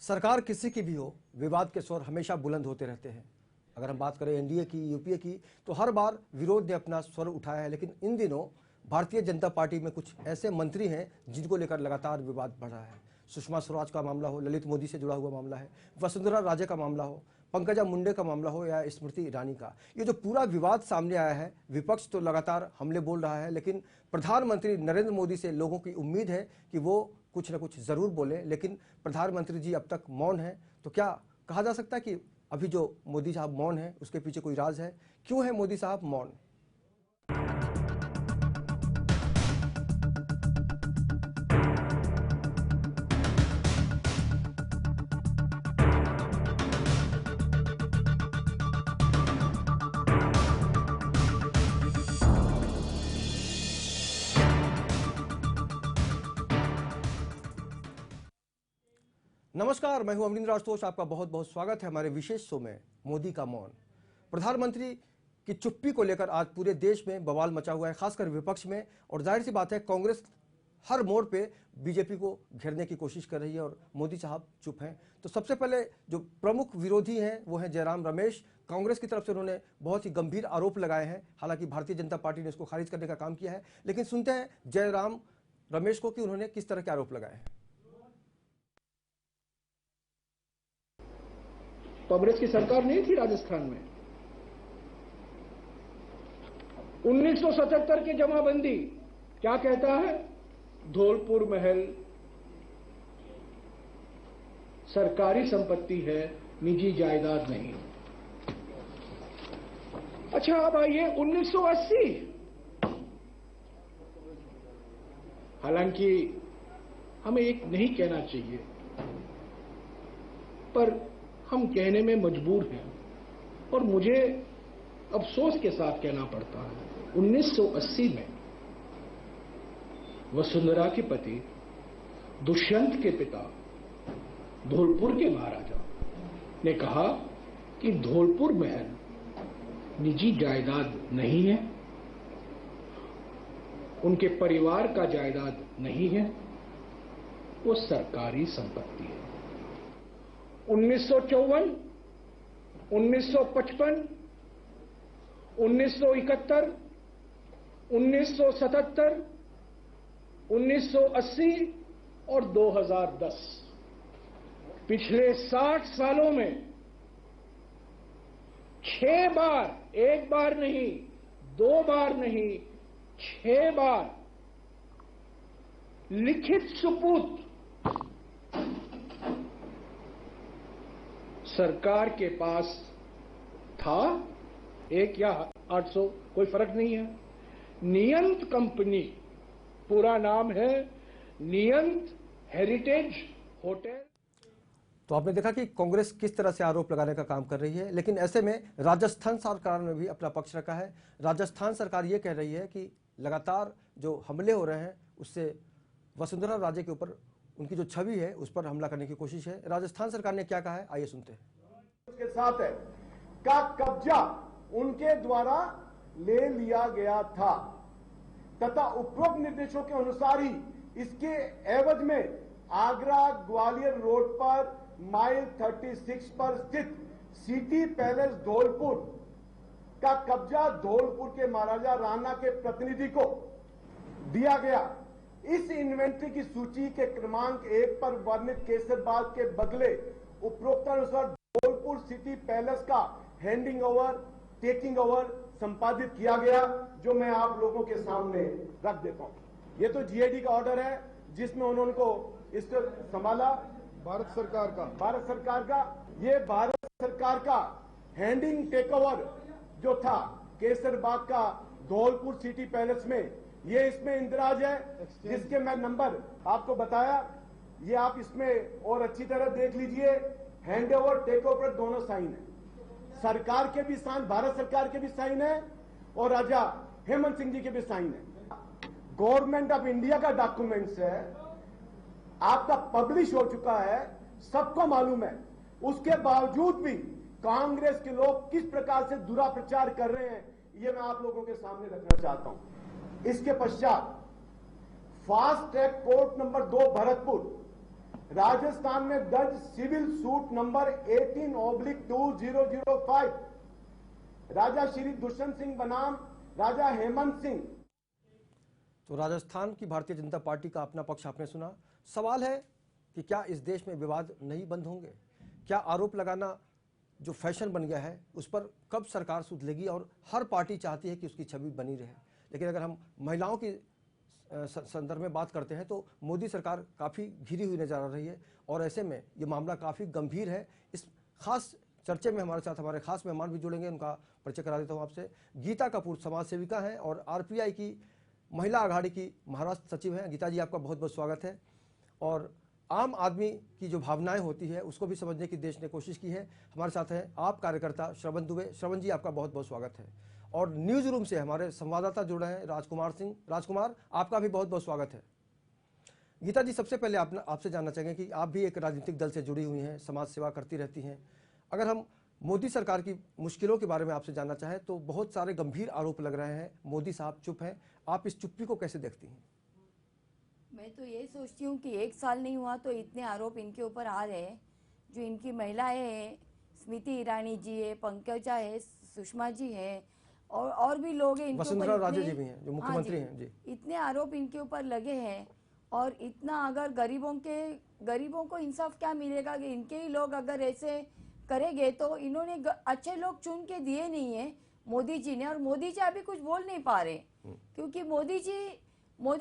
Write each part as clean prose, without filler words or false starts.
सरकार किसी की भी हो, विवाद के स्वर हमेशा बुलंद होते रहते हैं। अगर हम बात करें एनडीए की, यूपीए की, तो हर बार विरोध ने अपना स्वर उठाया है। लेकिन इन दिनों भारतीय जनता पार्टी में कुछ ऐसे मंत्री हैं जिनको लेकर लगातार विवाद बढ़ रहा है। सुषमा स्वराज का मामला हो, ललित मोदी से जुड़ा हुआ मामला है, वसुंधरा राजे का मामला हो, पंकजा मुंडे का मामला हो या स्मृति ईरानी का, ये जो पूरा विवाद सामने आया है, विपक्ष तो लगातार हमले बोल रहा है। लेकिन प्रधानमंत्री नरेंद्र मोदी से लोगों की उम्मीद है कि वो कुछ न कुछ जरूर बोले। लेकिन प्रधानमंत्री जी अब तक मौन है। तो क्या कहा जा सकता है कि अभी जो मोदी साहब मौन है उसके पीछे कोई राज है? क्यों है मोदी साहब मौन? नमस्कार, मैं हूं अमरिंदर आशुतोष। आपका बहुत बहुत स्वागत है हमारे विशेष शो में मोदी का मौन। प्रधानमंत्री की चुप्पी को लेकर आज पूरे देश में बवाल मचा हुआ है, खासकर विपक्ष में। और जाहिर सी बात है, कांग्रेस हर मोड़ पे बीजेपी को घेरने की कोशिश कर रही है और मोदी साहब चुप हैं। तो सबसे पहले जो प्रमुख विरोधी हैं वो हैं जयराम रमेश। कांग्रेस की तरफ से उन्होंने बहुत ही गंभीर आरोप लगाए हैं। हालांकि भारतीय जनता पार्टी ने इसको खारिज करने का काम किया है। लेकिन सुनते हैं जयराम रमेश को कि उन्होंने किस तरह के आरोप लगाए हैं। कांग्रेस की सरकार नहीं थी राजस्थान में। 1977 की जमाबंदी क्या कहता है? धौलपुर महल सरकारी संपत्ति है, निजी जायदाद नहीं। अच्छा, अब आइए 1980। हालांकि हमें एक नहीं कहना चाहिए, पर हम कहने में मजबूर हैं और मुझे अफसोस के साथ कहना पड़ता है। 1980 में वसुंधरा के पति दुष्यंत के पिता धौलपुर के महाराजा ने कहा कि धौलपुर महल निजी जायदाद नहीं है, उनके परिवार का जायदाद नहीं है, वो सरकारी संपत्ति है। 1954, 1955, 1971, 1977, 1980 और 2010, पिछले 60 सालों में 6 बार, एक बार नहीं, 2 बार नहीं, 6 बार लिखित सुपुत सरकार के पास था। 1 या 800 कोई फर्क नहीं है। नियंत कंपनी, पूरा नाम है नियंत हेरिटेज होटल। तो आपने देखा कि कांग्रेस किस तरह से आरोप लगाने का काम कर रही है। लेकिन ऐसे में राजस्थान सरकार ने भी अपना पक्ष रखा है। राजस्थान सरकार ये कह रही है कि लगातार जो हमले हो रहे हैं उससे वसुंधरा राजे के ऊपर उनकी जो छवि है उस पर हमला करने की कोशिश है। राजस्थान सरकार ने क्या कहा है, आइए सुनते हैं। उसके साथ है का कब्जा उनके द्वारा ले लिया गया था तथा उपरोक्त निर्देशों के अनुसार ही इसके एवज में Agra Gwalior road per mile 36 पर स्थित सिटी पैलेस धौलपुर का कब्जा धौलपुर के महाराजा राणा के प्रतिनिधि को दिया गया। इस इन्वेंट्री की सूची के क्रमांक 1 पर वर्णित केसरबाग के बदले उपरोक्तानुसार धौलपुर सिटी पैलेस का हैंडिंग ओवर, टेकिंग ओवर संपादित किया गया, जो मैं आप लोगों के सामने रख देता हूं। ये तो जीआईडी का ऑर्डर है जिसमें उन्होंने को इसको संभाला। भारत सरकार का ये भारत सरकार का हैंडिंग टेक ओवर जो था केसरबाग का धौलपुर सिटी पैलेस में, ये इसमें इंदराज है जिसके मैं नंबर आपको बताया। ये आप इसमें और अच्छी तरह देख लीजिए। हैंड ओवर टेक ओवर दोनों साइन है, सरकार के भी साइन, भारत सरकार के भी साइन है और राजा हेमंत सिंह जी के भी साइन है। गवर्नमेंट ऑफ इंडिया का डॉक्यूमेंट्स है, आपका पब्लिश हो चुका है, सबको मालूम है। उसके बावजूद भी कांग्रेस के लोग किस प्रकार से दुराप्रचार कर रहे हैं, ये मैं आप लोगों के सामने रखना चाहता हूं। इसके पश्चात fast track court number 2 Bharatpur Rajasthan में दर्ज सिविल सूट नंबर 18/2005 राजा श्री दुष्यंत सिंह बनाम राजा हेमंत सिंह। तो राजस्थान की भारतीय जनता पार्टी का अपना पक्ष आपने सुना। सवाल है कि क्या इस देश में विवाद नहीं बंद होंगे? क्या आरोप लगाना जो फैशन बन गया है उस पर कब सरकार सुधरेगी? और हर पार्टी चाहती है कि उसकी छवि बनी रहे, लेकिन अगर हम महिलाओं की संदर्भ में बात करते हैं तो मोदी सरकार काफ़ी घिरी हुई नजर आ रही है और ऐसे में ये मामला काफ़ी गंभीर है। इस खास चर्चे में हमारे साथ हमारे खास मेहमान भी जुड़ेंगे, उनका परिचय करा देता हूँ आपसे। गीता कपूर समाज सेविका हैं और आरपीआई की महिला आघाड़ी की महाराष्ट्र सचिव हैं। गीता जी, आपका बहुत बहुत स्वागत है। और आम आदमी की जो भावनाएं होती है उसको भी समझने की देश ने कोशिश की है। हमारे साथ हैं आप कार्यकर्ता श्रवण दुबे। श्रवण जी, आपका बहुत बहुत स्वागत है। और न्यूज रूम से हमारे संवाददाता जुड़े हैं राजकुमार सिंह। राजकुमार, आपका भी बहुत बहुत स्वागत है। गीता जी, सबसे पहले आपसे जानना चाहेंगे कि आप भी एक राजनीतिक दल से जुड़ी हुई हैं, समाज सेवा करती रहती हैं। अगर हम मोदी सरकार की मुश्किलों के बारे में आपसे जानना चाहें तो बहुत सारे गंभीर आरोप लग रहे हैं, मोदी साहब चुप हैं, आप इस चुप्पी को कैसे देखती हैं? मैं तो ये सोचती हूँ कि 1 साल नहीं हुआ तो इतने आरोप इनके ऊपर आ रहे हैं। जो इनकी महिलाएं हैं, स्मृति ईरानी जी है, पंकजा है, सुषमा जी है और भी लोग हैं, वसुंधरा राजे जी भी हैं जो मुख्यमंत्री हैं जी। इतने आरोप इनके ऊपर लगे हैं और इतना अगर गरीबों को इंसाफ क्या मिलेगा कि इनके ही लोग अगर ऐसे करेंगे तो इन्होंने अच्छे लोग चुन के दिए नहीं है मोदी जी ने, और मोदी जी अभी कुछ बोल नहीं पा रहे क्योंकि मोदी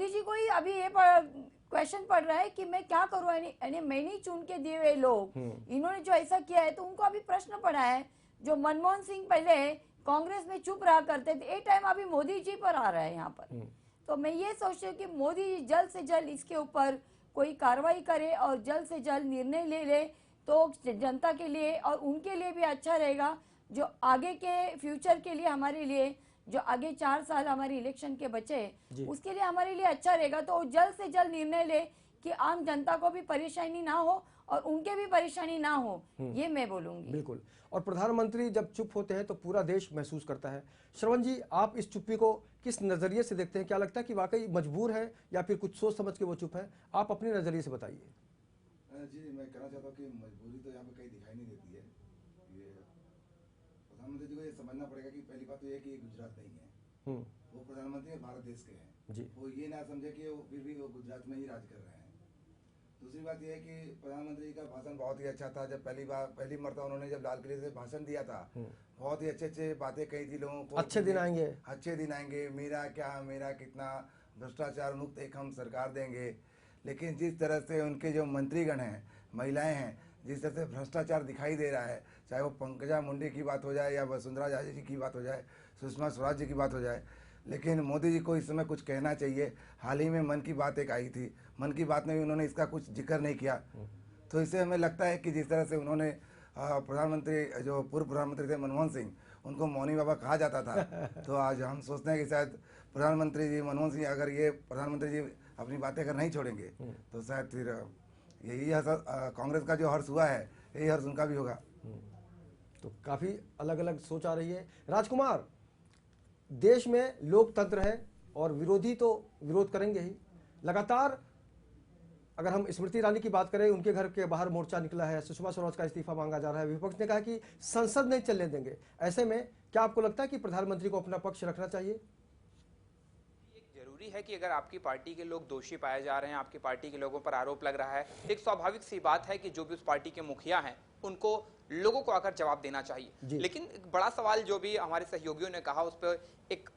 जी को ही अभी ये क्वेश्चन पड़ रहा है कि मैं क्या करूं, यानी मैं नहीं चुन के दिए हुए लोग, इन्होंने जो ऐसा किया है तो उनको अभी प्रश्न पड़ा है। जो मनमोहन सिंह पहले कांग्रेस में चुप रहा करते थे, ये टाइम अभी मोदी जी पर आ रहा है यहाँ पर। तो मैं ये सोचती हूँ कि मोदी जी जल्द से जल्द इसके ऊपर कोई कार्रवाई करे और जल्द से जल्द निर्णय ले तो जनता के लिए और उनके लिए भी अच्छा रहेगा। जो आगे के फ्यूचर के लिए हमारे लिए जो आगे 4 साल हमारे इलेक्शन के बचे उसके लिए हमारे लिए अच्छा रहेगा। तो जल्द से जल्द निर्णय ले कि आम जनता को भी परेशानी ना हो और उनके भी परेशानी ना हो, ये मैं बोलूंगी। बिल्कुल। और प्रधानमंत्री जब चुप होते हैं तो पूरा देश महसूस करता है। श्रवण जी, आप इस चुप्पी को किस नजरिए से देखते हैं? क्या लगता है कि वाकई मजबूर है या फिर कुछ सोच समझ के वो चुप है? आप अपने नजरिए से बताइए। जी, मैं कहना चाहता हूँ कि मजबूरी तो यहाँ पे कहीं दिखाई नहीं देती है। ये प्रधानमंत्री जी को ये समझना पड़ेगा कि पहली बात तो ये कि ये गुजरात नहीं है, वो प्रधानमंत्री है, भारत देश के हैं जी। वो ये ना समझे कि वो फिर भी वो गुजरात में ही राज कर रहे हैं। दूसरी बात यह है कि प्रधानमंत्री का भाषण बहुत ही अच्छा था। जब पहली मरतबा उन्होंने जब लाल किले से भाषण दिया था, बहुत ही अच्छे बातें कही थी लोगों को। अच्छे दिन आएंगे, मेरा क्या, मेरा कितना, भ्रष्टाचार मुक्त एक हम सरकार देंगे। लेकिन जिस तरह से उनके जो मंत्रीगण हैं, महिलाएं हैं, जिस तरह से भ्रष्टाचार दिखाई दे रहा है, चाहे वो पंकजा मुंडे की बात हो जाए या वसुंधरा राजे जी की बात हो जाए, सुषमा स्वराज जी की बात हो जाए, लेकिन मोदी जी को इस समय कुछ कहना चाहिए। हाल ही में मन की बात एक आई थी, मन की बात में भी उन्होंने इसका कुछ जिक्र नहीं किया। तो इससे हमें लगता है कि जिस तरह से उन्होंने प्रधानमंत्री, जो पूर्व प्रधानमंत्री थे मनमोहन सिंह, उनको मौनी बाबा कहा जाता था, तो आज हम सोचते हैं कि शायद प्रधानमंत्री जी मनमोहन सिंह, अगर ये प्रधानमंत्री जी अपनी बातें अगर नहीं छोड़ेंगे तो शायद फिर यही कांग्रेस का जो हर्ष हुआ है, यही हर्ष उनका भी होगा। तो काफी अलग अलग सोच आ रही है। राजकुमार, देश में लोकतंत्र है और विरोधी तो विरोध करेंगे ही। लगातार अगर हम स्मृति ईरानी की बात करें, उनके घर के बाहर मोर्चा निकला है, सुषमा स्वराज का इस्तीफा मांगा जा रहा है, विपक्ष ने कहा कि संसद नहीं चलने देंगे। ऐसे में क्या आपको लगता है कि प्रधानमंत्री को अपना पक्ष रखना चाहिए? जरूरी है कि अगर आपकी पार्टी के लोग दोषी पाए जा रहे हैं, आपकी पार्टी के लोगों पर आरोप लग रहा है, एक स्वाभाविक सी बात है कि जो भी उस पार्टी के मुखिया हैं उनको लोगों को आकर जवाब देना चाहिए। लेकिन एक बड़ा सवाल जो भी हमारे सहयोगियों ने कहा, उस पर एक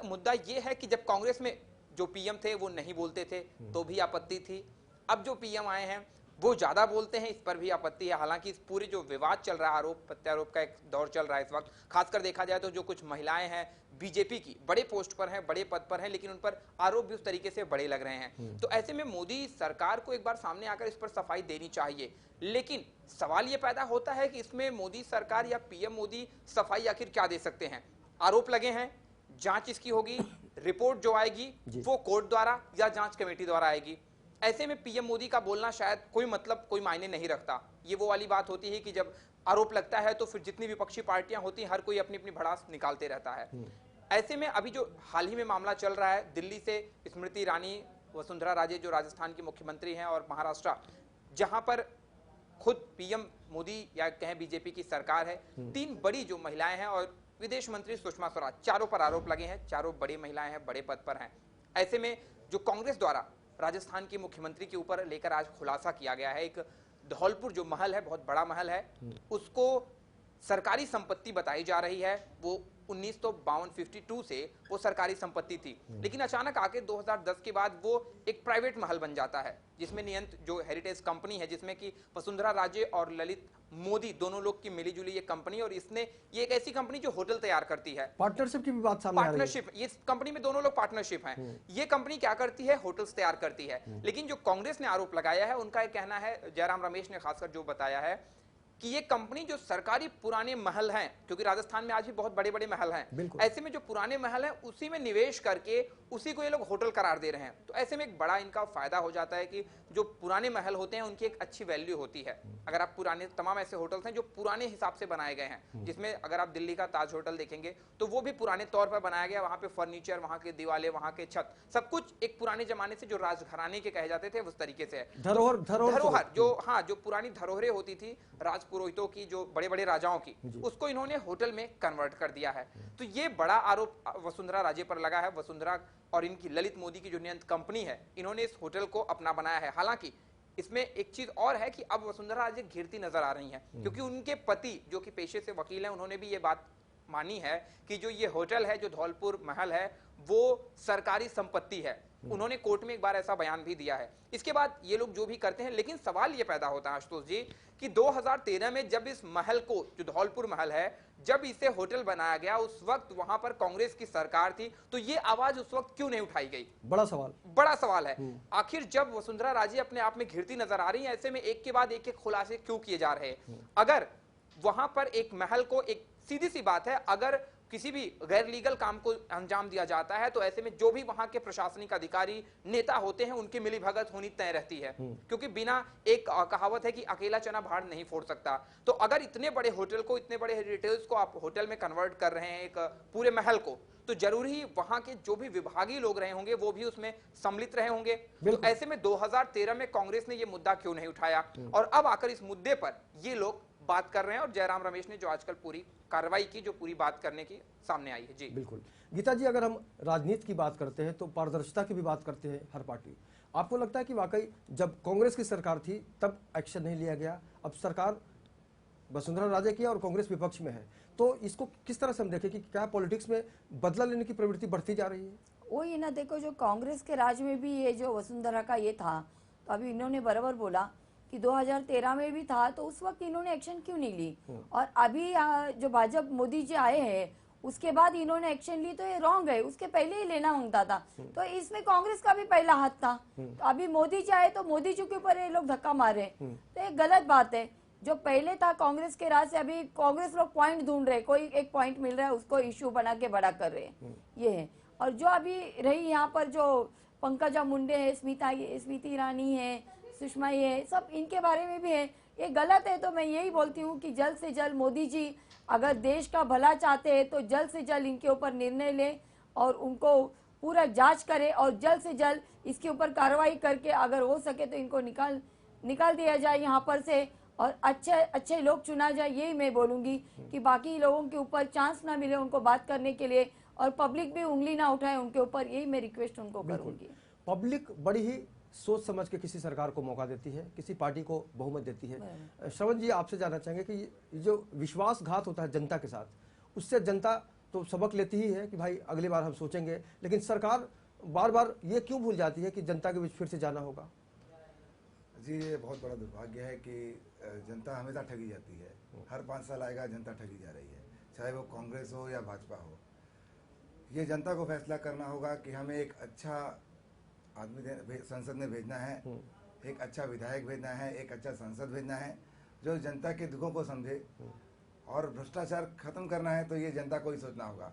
मुद्दा ये है कि जब कांग्रेस में जो पीएम थे वो नहीं बोलते थे तो भी आपत्ति थी, अब जो पीएम आए हैं वो ज्यादा बोलते हैं, इस पर भी आपत्ति है। हालांकि इस पूरे जो विवाद चल रहा है, आरोप प्रत्यारोप का एक दौर चल रहा है इस वक्त, खासकर देखा जाए तो जो कुछ महिलाएं हैं बीजेपी की, बड़े पोस्ट पर हैं, बड़े पद पर हैं, लेकिन उन पर आरोप भी उस तरीके से बड़े लग रहे हैं। तो ऐसे में मोदी सरकार को एक बार सामने आकर इस पर सफाई देनी चाहिए। लेकिन सवाल ये पैदा होता है कि इसमें मोदी सरकार या पीएम मोदी सफाई आखिर क्या दे सकते हैं? आरोप लगे हैं, जांच इसकी होगी, रिपोर्ट जो आएगी वो कोर्ट द्वारा या जांच कमेटी द्वारा आएगी। ऐसे में पीएम मोदी का बोलना शायद कोई मायने नहीं रखता। ये वो वाली बात होती है कि जब आरोप लगता है तो फिर जितनी विपक्षी पार्टियां होती हैं, हर कोई अपनी अपनी भड़ास निकालते रहता है। ऐसे में अभी जो हाल ही में मामला चल रहा है, दिल्ली से स्मृति ईरानी, वसुंधरा राजे जो राजस्थान की मुख्यमंत्री हैं, और महाराष्ट्र जहां पर खुद पीएम मोदी या कहें बीजेपी की सरकार है, 3 बड़ी जो महिलाएं हैं और विदेश मंत्री सुषमा स्वराज, चारों पर आरोप लगे हैं, चारों बड़ी महिलाएं हैं, बड़े पद पर हैं। ऐसे में जो कांग्रेस द्वारा राजस्थान की मुख्यमंत्री के ऊपर लेकर आज खुलासा किया गया है, एक धौलपुर जो महल है, बहुत बड़ा महल है, उसको सरकारी संपत्ति बताई जा रही है। वो 1952 से वो सरकारी संपत्ति थी, लेकिन अचानक आके 2010 के बाद वो एक प्राइवेट महल बन जाता है, जिसमें नियंत्र जो हेरिटेज कंपनी है, जिसमें कि वसुंधरा राजे और ललित मोदी दोनों लोग की मिलीजुली ये कंपनी, और इसने ये एक ऐसी कंपनी जो होटल तैयार करती है। पार्टनरशिप की भी बात सामने आ रही है। पार्टनरशिप, ये कंपनी में दोनों लोग पार्टनरशिप हैं। ये कंपनी क्या करती है? होटल्स तैयार करती है। लेकिन जो कांग्रेस ने आरोप लगाया है, उनका एक कहना है, जयराम रमेश ने खासकर जो बताया है कि ये कंपनी जो सरकारी पुराने महल हैं, क्योंकि राजस्थान में आज भी बहुत बड़े बड़े महल हैं, ऐसे में जो पुराने महल हैं उसी में निवेश करके उसी को ये लोग होटल करार दे रहे हैं। तो ऐसे में एक बड़ा इनका फायदा हो जाता है कि जो पुराने महल होते हैं उनकी एक अच्छी वैल्यू होती है। अगर आप पुराने तमाम ऐसे होटल्स हैं जो पुराने हिसाब से बनाए गए हैं, जिसमें अगर आप दिल्ली का ताज होटल देखेंगे तो वो भी पुराने तौर पर बनाया गया, वहां पे फर्नीचर, वहां के दीवारें, वहां के छत, सब कुछ एक पुराने जमाने से जो राजघराने के कहे जाते थे उस तरीके से है। धरोहर जो, हाँ, जो पुरानी धरोहरें होती थी राजपुरोहितों की, जो बड़े बड़े राजाओं की, उसको इन्होंने होटल में कन्वर्ट कर दिया है। तो ये बड़ा आरोप वसुंधरा राजे पर लगा है। वसुंधरा और इनकी ललित मोदी की जो नियंत्र कंपनी है, इन्होंने इस होटल को अपना बनाया है। हालांकि इसमें एक चीज और है कि अब वसुंधरा राजे घिरती नजर आ रही हैं, क्योंकि उनके पति जो कि पेशे से वकील हैं, उन्होंने भी ये बात मानी है कि जो ये होटल है, जो धौलपुर महल है, वो सरकारी संपत्ति है। उन्होंने कोर्ट में एक बार ऐसा बयान भी दिया है। इसके बाद ये लोग जो भी करते हैं, लेकिन सवाल ये पैदा होता है आशुतोष जी कि 2013 में जब इस महल को, जो धौलपुर महल है, जब इसे होटल बनाया गया, उस वक्त वहां पर कांग्रेस की सरकार थी, तो ये आवाज उस वक्त क्यों नहीं उठाई गई? बड़ा सवाल है। आखिर जब वसुंधरा राजे अपने आप में घिरती नजर आ रही है, ऐसे में एक के बाद एक खुलासे क्यों किए जा रहे हैं? अगर वहां पर एक महल को, एक सीधी सी बात है, अगर किसी भी गैर लीगल काम को अंजाम दिया जाता है तो ऐसे में जो भी वहां के प्रशासनिक अधिकारी, नेता होते हैं, उनकी मिलीभगत होनी तय रहती है, क्योंकि बिना, एक कहावत है कि अकेला चना भाड़ नहीं फोड़ सकता। तो अगर इतने बड़े होटल को, इतने बड़े हेरिटेज को आप होटल में कन्वर्ट कर रहे हैं, एक पूरे महल को, तो जरूरी वहां के जो भी विभागीय लोग रहे होंगे वो भी उसमें सम्मिलित रहे होंगे। तो ऐसे में 2013 में कांग्रेस ने ये मुद्दा क्यों नहीं उठाया, और अब आकर इस मुद्दे पर ये लोग बात कर रहे हैं। और जयराम रमेश ने जो आजकल पूरी कार्रवाई की, जो पूरी बात करने की सामने आई है। जी बिल्कुल। गीता जी, अगर हम राजनीति की बात करते हैं तो पारदर्शिता की भी बात करते हैं हर पार्टी। आपको लगता है कि वाकई जब कांग्रेस की सरकार थी तब एक्शन नहीं लिया गया, अब सरकार वसुंधरा राजे की और कांग्रेस विपक्ष में है, तो इसको किस तरह से हम देखें कि क्या पॉलिटिक्स में बदला लेने की प्रवृत्ति बढ़ती जा रही है? वही ना, देखो, जो कांग्रेस के राज में भी ये जो वसुंधरा का ये था, तो अभी इन्होंने बराबर बोला कि 2013 में भी था, तो उस वक्त इन्होंने एक्शन क्यों नहीं ली? और अभी जो भाजपा मोदी जी आए हैं उसके बाद इन्होंने एक्शन ली, तो ये रॉन्ग है। उसके पहले ही लेना मांगता था, तो इसमें कांग्रेस का भी पहला हाथ था। तो अभी मोदी जी आए तो मोदी जी के ऊपर ये लोग धक्का मारे, तो ये गलत बात है। जो पहले था कांग्रेस के राज से, अभी कांग्रेस लोग पॉइंट ढूंढ रहे, कोई एक पॉइंट मिल रहा है उसको इश्यू बना के बड़ा कर रहे हैं, ये है। और जो अभी रही यहाँ पर जो पंकजा मुंडे है, स्मृति ईरानी है, सुषमा, ये सब इनके बारे में भी है, ये गलत है। तो मैं यही बोलती हूँ कि जल्द से जल्द मोदी जी अगर देश का भला चाहते हैं तो जल्द से जल्द इनके ऊपर निर्णय ले और उनको पूरा जांच करे, और जल्द से जल्द इसके ऊपर कार्रवाई करके अगर हो सके तो इनको निकाल दिया जाए यहाँ पर से, और अच्छे लोग चुना जाए। यही मैं बोलूंगी कि बाकी लोगों के ऊपर चांस ना मिले उनको बात करने के लिए, और पब्लिक भी उंगली ना उठाए उनके ऊपर, यही मैं रिक्वेस्ट उनको करूंगी। पब्लिक बड़ी ही सोच समझ के किसी सरकार को मौका देती है, किसी पार्टी को बहुमत देती है। श्रवण जी, आपसे जानना चाहेंगे कि जो विश्वासघात होता है जनता के साथ, उससे जनता तो सबक लेती ही है कि भाई अगली बार हम सोचेंगे, लेकिन सरकार बार बार ये क्यों भूल जाती है कि जनता के बीच फिर से जाना होगा? जी, ये बहुत बड़ा दुर्भाग्य है कि जनता हमेशा ठगी जाती है। हर 5 साल आएगा जनता ठगी जा रही है, चाहे वो कांग्रेस हो या भाजपा हो। ये जनता को फैसला करना होगा कि हमें एक अच्छा आदमी संसद में भेजना है, एक अच्छा विधायक भेजना है, एक अच्छा सांसद भेजना है जो जनता के दुखों को समझे, और भ्रष्टाचार खत्म करना है तो ये जनता को ही सोचना होगा।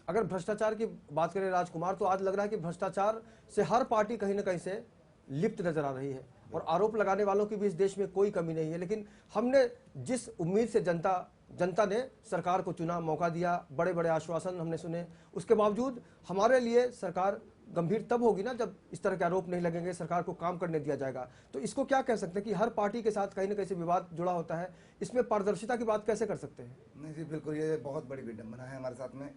अगर भ्रष्टाचार की बात करें राजकुमार, तो आज लग रहा है कि भ्रष्टाचार से हर पार्टी कहीं ना कहीं से लिप्त नजर आ रही है, और आरोप लगाने वालों की भी इस देश में कोई कमी नहीं है। लेकिन हमने जिस उम्मीद से जनता ने सरकार को चुना, मौका दिया, बड़े बड़े आश्वासन हमने सुने, उसके बावजूद हमारे लिए सरकार गंभीर तब होगी ना जब इस तरह के आरोप नहीं लगेंगे, सरकार को काम करने दिया जाएगा। तो इसको क्या कह सकते हैं कि हर पार्टी के साथ कहीं ना कहीं से विवाद जुड़ा होता है, इसमें पारदर्शिता की बात कैसे कर सकते हैं? नहीं जी, बिल्कुल ये बहुत बड़ी विडंबना है हमारे साथ में।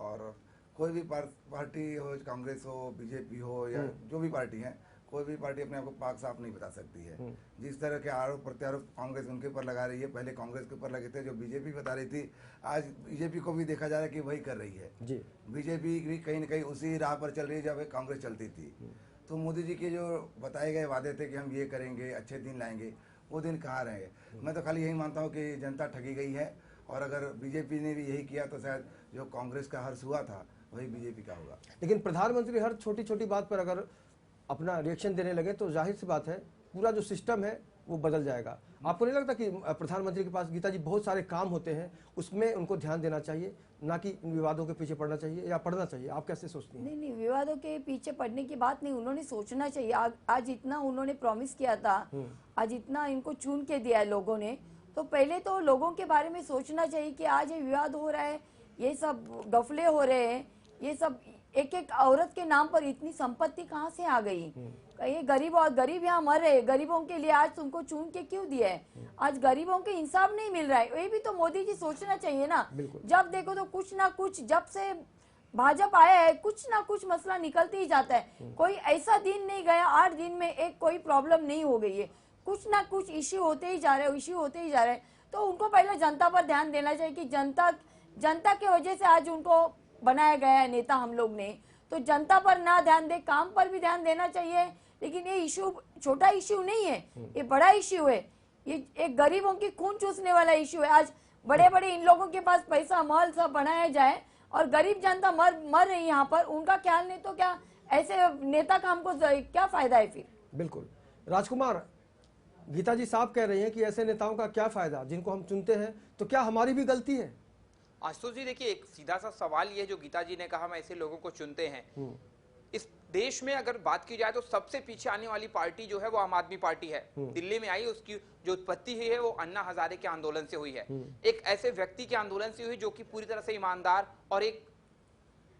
और कोई भी पार्टी हो, कांग्रेस हो, बीजेपी हो या जो भी पार्टी है, कोई भी पार्टी अपने आप को पाक साफ नहीं बता सकती है। जिस तरह के आरोप प्रत्यारोप कांग्रेस उनके ऊपर लगा रही है, पहले कांग्रेस के ऊपर लगे थे, जो बीजेपी बता रही थी, आज बीजेपी को भी देखा जा रहा है कि वही कर रही है जी। बीजेपी भी कहीं ना कहीं उसी राह पर चल रही है जब कांग्रेस चलती थी। तो मोदी जी के जो बताए गए वादे थे कि हम ये करेंगे, अच्छे दिन लाएंगे, वो दिन कहाँ रहे? मैं तो खाली यही मानता हूँ कि जनता ठगी गई है, और अगर बीजेपी ने भी यही किया तो शायद जो कांग्रेस का हर्ष हुआ था वही बीजेपी का होगा। लेकिन प्रधानमंत्री हर छोटी छोटी बात पर अगर अपना रिएक्शन देने लगे तो जाहिर सी बात है पूरा जो सिस्टम है वो बदल जाएगा। आपको नहीं लगता कि प्रधानमंत्री के पास गीता जी बहुत सारे काम होते हैं, उसमें उनको ध्यान देना चाहिए, ना कि इन विवादों के पीछे पड़ना चाहिए या पढ़ना चाहिए? आप कैसे सोचती हैं? नहीं, विवादों के पीछे पड़ने की बात नहीं, उन्होंने सोचना चाहिए। आज इतना उन्होंने प्रॉमिस किया था, आज इतना इनको चुन के दिया है लोगों ने, तो पहले तो लोगों के बारे में सोचना चाहिए कि आज ये विवाद हो रहा है, ये सब गफले हो रहे हैं, ये सब एक एक औरत के नाम पर इतनी संपत्ति कहाँ से आ गई? ये गरीब यहाँ मर रहे, गरीबों के लिए आज तुमको चुन के क्यों दिया है? आज गरीबों के इंसाफ नहीं मिल रहा है, ये भी तो मोदी जी सोचना चाहिए ना। जब देखो तो कुछ ना कुछ, जब से भाजपा आया है कुछ ना कुछ मसला निकलते ही जाता है। कोई ऐसा दिन नहीं गया 8 दिन में एक कोई प्रॉब्लम नहीं हो गई है, कुछ ना कुछ इश्यू होते ही जा रहे हैं। तो उनको पहले जनता पर ध्यान देना चाहिए कि जनता की वजह से आज उनको बनाया गया है नेता हम लोग ने, तो जनता पर ना ध्यान दे, काम पर भी ध्यान देना चाहिए। लेकिन ये इशू छोटा इशू नहीं है, ये बड़ा इशू है, ये एक गरीबों की खून चूसने वाला इशू है। आज बड़े बड़े इन लोगों के पास पैसा महल सब बनाया जाए और गरीब जनता मर रही है यहाँ पर, उनका ख्याल नहीं तो क्या ऐसे नेता का हमको क्या फायदा है फिर? बिल्कुल। राजकुमार, गीता जी साहब कह रही हैं कि ऐसे नेताओं का क्या फायदा जिनको हम चुनते हैं, तो क्या हमारी भी गलती है? आशुतोष जी देखिए, एक सीधा सा सवाल ये जो गीता जी ने कहा हम ऐसे लोगों को चुनते हैं, इस देश में अगर बात की जाए तो सबसे पीछे आने वाली पार्टी जो है वो आम आदमी पार्टी है। दिल्ली में आई, उसकी जो उत्पत्ति हुई है वो अन्ना हजारे के आंदोलन से हुई है, एक ऐसे व्यक्ति के आंदोलन से हुई जो कि पूरी तरह से ईमानदार और एक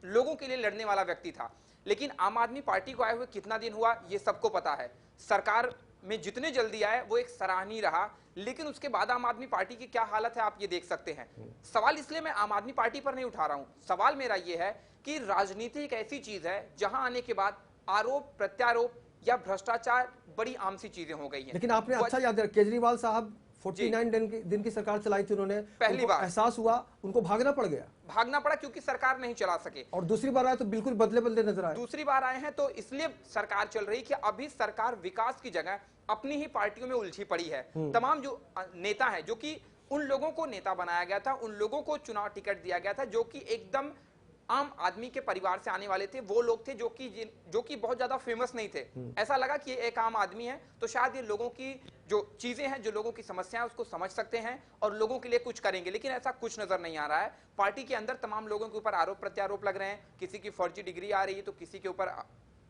लोगों के लिए लड़ने वाला व्यक्ति था। लेकिन आम आदमी पार्टी को आए हुए कितना दिन हुआ ये सबको पता है। सरकार में जितने जल्दी आए वो एक सराहनीय रहा, लेकिन उसके बाद आम आदमी पार्टी की क्या हालत है आप ये देख सकते हैं। सवाल इसलिए मैं आम आदमी पार्टी पर नहीं उठा रहा हूं, सवाल मेरा ये है कि राजनीति एक ऐसी चीज है जहां आने के बाद आरोप प्रत्यारोप या भ्रष्टाचार बड़ी आम सी चीजें हो गई हैं। लेकिन आपने अच्छा याद रखा, केजरीवाल साहब 49 दिन की सरकार चलाई थी उन्होंने, पहली बार एहसास हुआ, उनको भागना पड़ा क्योंकि सरकार नहीं चला सके। और दूसरी बार आए तो बिल्कुल बदले नजर आए। दूसरी बार आए हैं तो इसलिए सरकार चल रही कि अभी सरकार विकास की जगह अपनी ही पार्टियों में उलझी पड़ी है। तमाम जो नेता हैं, जो कि उन लोगों को नेता बनाया गया था, उन लोगों को चुनाव टिकट दिया गया था जो कि एकदम आम आदमी के परिवार से आने वाले थे, वो लोग थे जो कि बहुत ज्यादा फेमस नहीं थे। ऐसा लगा कि एक आम आदमी है तो शायद ये लोगों की जो चीजें हैं, जो लोगों की समस्याएं उसको समझ सकते हैं और लोगों के लिए कुछ करेंगे, लेकिन ऐसा कुछ नजर नहीं आ रहा है। पार्टी के अंदर तमाम लोगों के ऊपर आरोप प्रत्यारोप लग रहे हैं, किसी की फर्जी डिग्री आ रही है तो किसी के ऊपर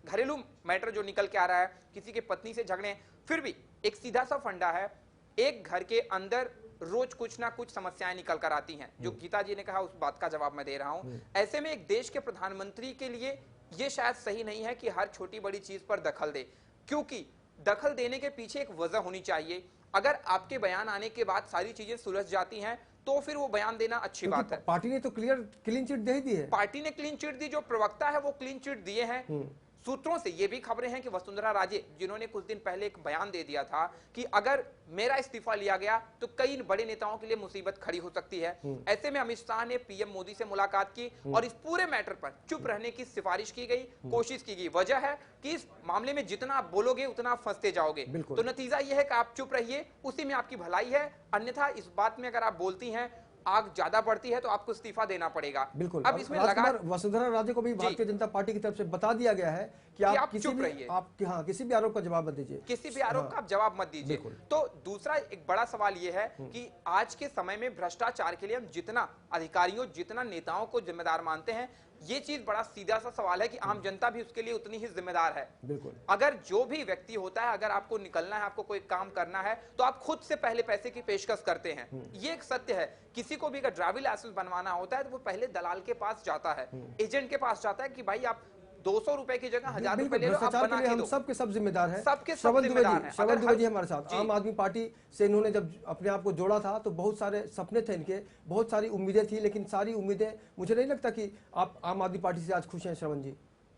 घरेलू मैटर जो निकल के आ रहा है, किसी के पत्नी से झगड़े। फिर भी एक सीधा सा फंडा है, एक घर के अंदर रोज कुछ ना कुछ समस्याएं निकल कर आती हैं। जो गीता जी ने कहा उस बात का जवाब मैं दे रहा हूं। ऐसे में एक देश के प्रधानमंत्री के लिए यह शायद सही नहीं है कि हर छोटी बड़ी चीज पर दखल दे, क्योंकि दखल देने के पीछे एक वजह होनी चाहिए। अगर आपके बयान आने के बाद सारी चीजें सुलझ जाती हैं तो फिर वो बयान देना अच्छी बात है। पार्टी ने तो क्लीन चिट दे दी है। पार्टी ने क्लीन चिट दी, जो प्रवक्ता है वो क्लीन चिट दिए हैं। सूत्रों से ये भी खबरें हैं कि वसुंधरा राजे, जिन्होंने कुछ दिन पहले एक बयान दे दिया था कि अगर मेरा इस्तीफा लिया गया तो कई बड़े नेताओं के लिए मुसीबत खड़ी हो सकती है। ऐसे में अमित शाह ने पीएम मोदी से मुलाकात की और इस पूरे मैटर पर चुप रहने की सिफारिश की गई, कोशिश की गई। वजह है कि इस मामले में जितना आप बोलोगे उतना आप फंसते जाओगे, तो नतीजा यह है कि आप चुप रहिए, उसी में आपकी भलाई है। अन्यथा इस बात में अगर आप बोलती हैं, आग ज्यादा बढ़ती है तो आपको इस्तीफा देना पड़ेगा। बिल्कुल। अब इसमें लगा वसुंधरा राजे को भी भारतीय जनता पार्टी की तरफ से बता दिया गया है कि आप किसी भी आरोप का जवाब मत दीजिए, किसी भी आरोप का आप जवाब मत दीजिए। तो दूसरा एक बड़ा सवाल यह है कि आज के समय में भ्रष्टाचार के लिए हम जितना अधिकारियों, जितना नेताओं को जिम्मेदार मानते हैं, ये चीज बड़ा सीधा सा सवाल है कि आम जनता भी उसके लिए उतनी ही जिम्मेदार है। बिल्कुल। अगर जो भी व्यक्ति होता है, अगर आपको निकलना है, आपको कोई काम करना है, तो आप खुद से पहले पैसे की पेशकश करते हैं। ये एक सत्य है। किसी को भी अगर ड्राइविंग लाइसेंस बनवाना होता है तो वो पहले दलाल के पास जाता है, एजेंट के पास जाता है कि भाई आप 200 रुपए की जगह 1000 रुपए ले लो, आप भ्रष्टाचार के बना लिए के हम दो। सबके सब जिम्मेदार हैं। सबके सब श्रवण जिम्मेदार द्विवेदी, हैं। श्रवण अगर द्विवेदी हर- हमारे साथ, जी। आम आदमी पार्टी से इन्होंने जब अपने आप को जोड़ा था तो बहुत सारे सपने थे इनके, बहुत सारी उम्मीदें थी, लेकिन सारी उम्मीदें, मुझे नहीं लगता कि आप आम आदमी पार्टी से आज खुश हैं श्रवण जी।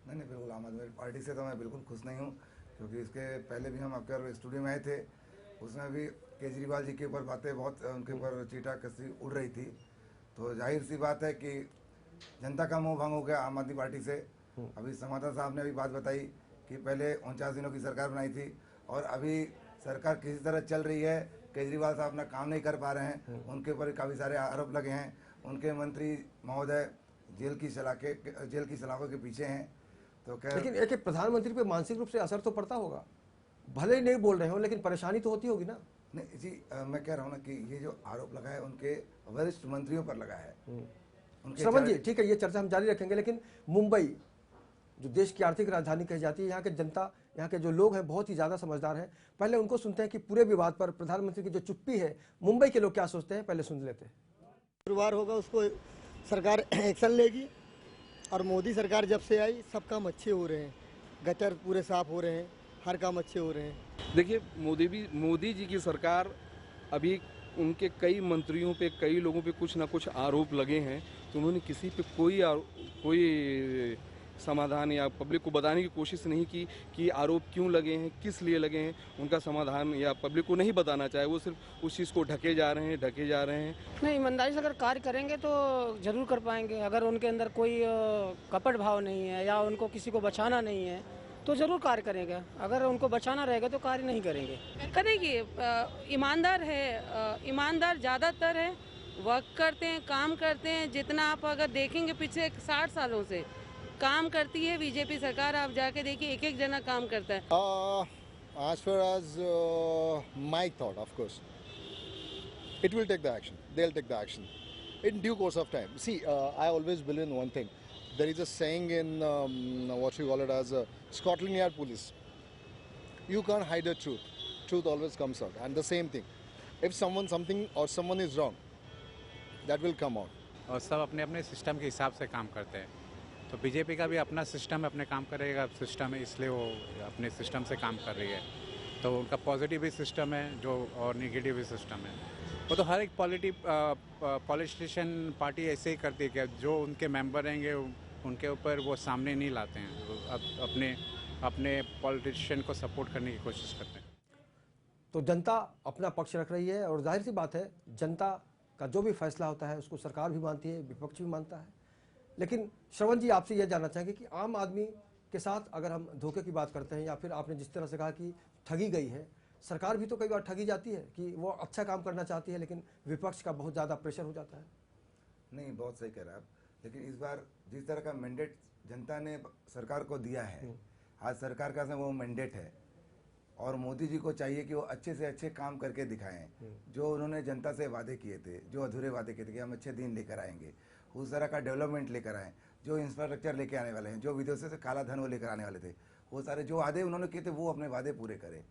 नहीं नहीं, बिल्कुल आम आदमी पार्टी से तो मैं बिल्कुल खुश नहीं हूँ, क्योंकि इसके पहले भी हम आपके स्टूडियो में आए थे, उसमें भी केजरीवाल जी के ऊपर बातें बहुत, उनके ऊपर चीटा कसी उड़ रही थी। तो जाहिर सी बात है कि जनता का मोह भंग हो गया आम आदमी पार्टी से। अभी समाधान साहब ने अभी बात बताई कि पहले 49 दिनों की सरकार बनाई थी और अभी सरकार किसी तरह चल रही है, केजरीवाल साहब अपना काम नहीं कर पा रहे हैं, उनके ऊपर काफ़ी सारे आरोप लगे हैं, उनके मंत्री महोदय जेल की सलाखों के पीछे हैं। तो क्या, लेकिन एक प्रधानमंत्री पे मानसिक रूप से असर तो पड़ता होगा, भले ही नहीं बोल रहे हो, लेकिन परेशानी तो होती होगी ना। नहीं जी, मैं कह रहा हूँ ना कि ये जो आरोप लगा है उनके वरिष्ठ मंत्रियों पर लगा है। उनके श्रवण जी, ठीक है, ये चर्चा हम जारी रखेंगे, लेकिन मुंबई जो देश की आर्थिक राजधानी कही जाती है, यहाँ के जनता, यहाँ के जो लोग हैं बहुत ही ज़्यादा समझदार हैं। पहले उनको सुनते हैं कि पूरे विवाद पर प्रधानमंत्री की जो चुप्पी है, मुंबई के लोग क्या सोचते हैं, पहले सुन लेते हैं। शुक्रवार होगा, उसको सरकार एक्शन लेगी। और मोदी सरकार जब से आई सब काम अच्छे हो रहे हैं, गटर पूरे साफ हो रहे हैं, हर काम अच्छे हो रहे हैं। देखिए, मोदी जी की सरकार, अभी उनके कई मंत्रियों पे, कई लोगों पे कुछ ना कुछ आरोप लगे हैं, तो उन्होंने किसी पे कोई समाधान या पब्लिक को बताने की कोशिश नहीं की कि आरोप क्यों लगे हैं, किस लिए लगे हैं। उनका समाधान या पब्लिक को नहीं बताना चाहे, वो सिर्फ उस चीज़ को ढके जा रहे हैं। नहीं, ईमानदारी से अगर कार्य करेंगे तो जरूर कर पाएंगे। अगर उनके अंदर कोई कपट भाव नहीं है या उनको किसी को बचाना नहीं है तो जरूर कार्य करेंगे। अगर उनको बचाना रहेगा तो कार्य नहीं करेंगे। करेंगे, ईमानदार है, ईमानदार ज़्यादातर है, वर्क करते हैं, काम करते हैं। जितना आप अगर देखेंगे पिछले 60 सालों से काम करती है बीजेपी सरकार, आप जाके देखिए एक एक जना काम करता है। As far as my thought, of course, it will take the action. They'll take the action in due course of time. See, I always believe in one thing. There is a saying in what you call it as Scotland Yard police. You can't hide the truth. Truth always comes out. And the same thing. If someone is wrong, that will come out. और सब अपने अपने system के हिसाब से काम करते हैं। तो बीजेपी का भी अपना सिस्टम है, अपने काम करेगा सिस्टम है, इसलिए वो अपने सिस्टम से काम कर रही है। तो उनका पॉजिटिव भी सिस्टम है जो, और नेगेटिव भी सिस्टम है। वो तो हर एक पॉलिटिशियन पार्टी ऐसे ही करती है कि जो उनके मेंबर रहेंगे उनके ऊपर वो सामने नहीं लाते हैं, वो अपने पॉलिटिशियन को सपोर्ट करने की कोशिश करते हैं। तो जनता अपना पक्ष रख रही है और जाहिर सी बात है, जनता का जो भी फैसला होता है उसको सरकार भी मानती है, विपक्ष भी मानता है। लेकिन श्रवण जी, आपसे यह जानना चाहेंगे कि आम आदमी के साथ अगर हम धोखे की बात करते हैं, या फिर आपने जिस तरह से कहा कि ठगी गई है सरकार, भी तो कई बार ठगी जाती है कि वो अच्छा काम करना चाहती है लेकिन विपक्ष का बहुत ज़्यादा प्रेशर हो जाता है। नहीं, बहुत सही कह रहे हैं आप, लेकिन इस बार जिस तरह का मैंडेट जनता ने सरकार को दिया है, आज सरकार का वो मैंडेट है और मोदी जी को चाहिए कि वो अच्छे से अच्छे काम करके दिखाएं। जो उन्होंने जनता से वादे किए थे, जो अधूरे वादे किए थे कि हम अच्छे दिन लेकर आएंगे, उस तरह का डेवलपमेंट लेकर आए, जो इंफ्रास्ट्रक्चर लेके आने वाले हैं, जो विदेशों से काला धन वो लेकर आने वाले थे, वो सारे जो वादे उन्होंने किए थे वो अपने वादे पूरे करें।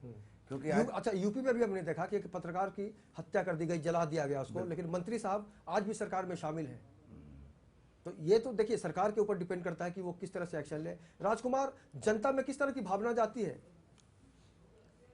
क्योंकि अच्छा, यूपी में भी हमने देखा कि एक पत्रकार की हत्या कर दी गई, जला दिया गया उसको, लेकिन मंत्री साहब आज भी सरकार में शामिल हैं। तो ये तो देखिए सरकार के ऊपर डिपेंड करता है कि वो किस तरह से एक्शन ले। राजकुमार, जनता में किस तरह की भावना जाती है?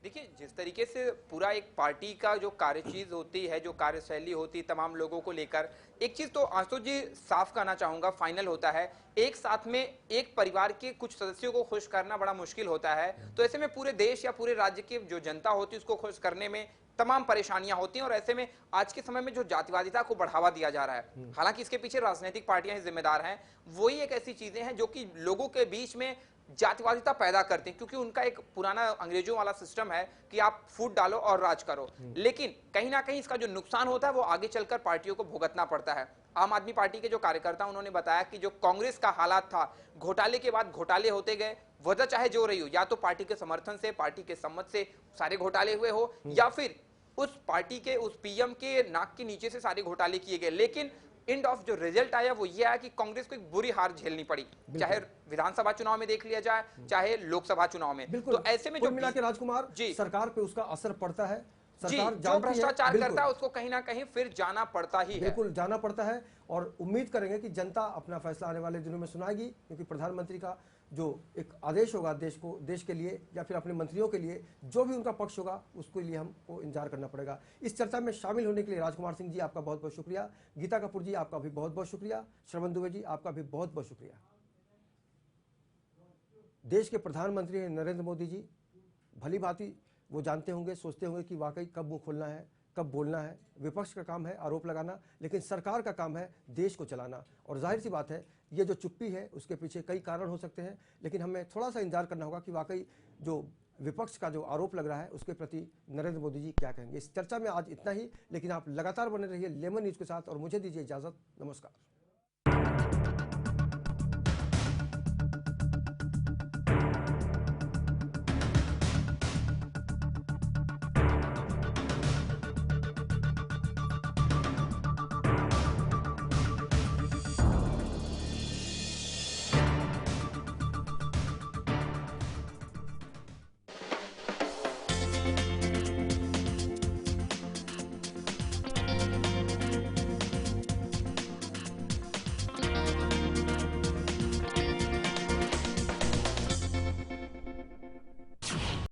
देखिए, जिस तरीके से पूरा एक पार्टी का जो कार्यचीज होती है, जो कार्यशैली होती है तमाम लोगों को लेकर, एक चीज तो आशुतोष जी साफ करना चाहूंगा, फाइनल होता है एक साथ में एक परिवार के कुछ सदस्यों को खुश करना बड़ा मुश्किल होता है। तो ऐसे में पूरे देश या पूरे राज्य की जो जनता होती है उसको खुश करने में तमाम परेशानियां होती हैं। और ऐसे में आज के समय में जो जातिवादिता को बढ़ावा दिया जा रहा है, हालांकि इसके पीछे राजनीतिक पार्टियां ही जिम्मेदार हैं, वही एक ऐसी चीजें हैं जो कि लोगों के बीच में जातिवादिता पैदा करते हैं, क्योंकि उनका एक पुराना अंग्रेजों वाला सिस्टम है कि आप फूट डालो और राज करो। लेकिन कहीं ना कहीं इसका जो नुकसान होता है वो आगे चलकर पार्टियों को भुगतना पड़ता है। आम आदमी पार्टी के जो कार्यकर्ता उन्होंने बताया कि जो कांग्रेस का हालात था, घोटाले के बाद घोटाले होते गए, वजह चाहे जो रही हो, या तो पार्टी के समर्थन से, पार्टी के सम्मत से सारे घोटाले हुए हो, या फिर उस पार्टी के उस पीएम के नाक के नीचे से सारे घोटाले किए गए। लेकिन एंड ऑफ जो रिजल्ट आया वो ये आया कि कांग्रेस को एक बुरी हार झेलनी पड़ी, चाहे विधानसभा चुनाव में देख लिया जाए, चाहे लोकसभा चुनाव में। तो ऐसे में जो मिला के राजकुमार जी, सरकार पे उसका असर पड़ता है। सरकार जो भ्रष्टाचार करता है उसको कहीं ना कहीं फिर जाना पड़ता ही है। बिल्कुल जाना पड़ता है, और उम्मीद करेंगे कि जनता अपना फैसला आने वाले दिनों में सुनाएगी, क्योंकि प्रधानमंत्री का जो एक आदेश होगा देश के लिए या फिर अपने मंत्रियों के लिए, जो भी उनका पक्ष होगा उसके लिए हमको इंतजार करना पड़ेगा। इस चर्चा में शामिल होने के लिए राजकुमार सिंह जी आपका बहुत बहुत शुक्रिया, गीता कपूर जी आपका भी बहुत बहुत शुक्रिया, श्रवण दुबे जी आपका भी बहुत बहुत शुक्रिया। देश के प्रधानमंत्री हैं नरेंद्र मोदी जी, भली भांति वो जानते होंगे, सोचते होंगे कि वाकई कब मुंह खोलना है, कब बोलना है। विपक्ष का काम है आरोप लगाना, लेकिन सरकार का काम है देश को चलाना। और जाहिर सी बात है ये जो चुप्पी है उसके पीछे कई कारण हो सकते हैं, लेकिन हमें थोड़ा सा इंतजार करना होगा कि वाकई जो विपक्ष का जो आरोप लग रहा है उसके प्रति नरेंद्र मोदी जी क्या कहेंगे। इस चर्चा में आज इतना ही, लेकिन आप लगातार बने रहिए लेमन न्यूज़ के साथ और मुझे दीजिए इजाज़त। नमस्कार।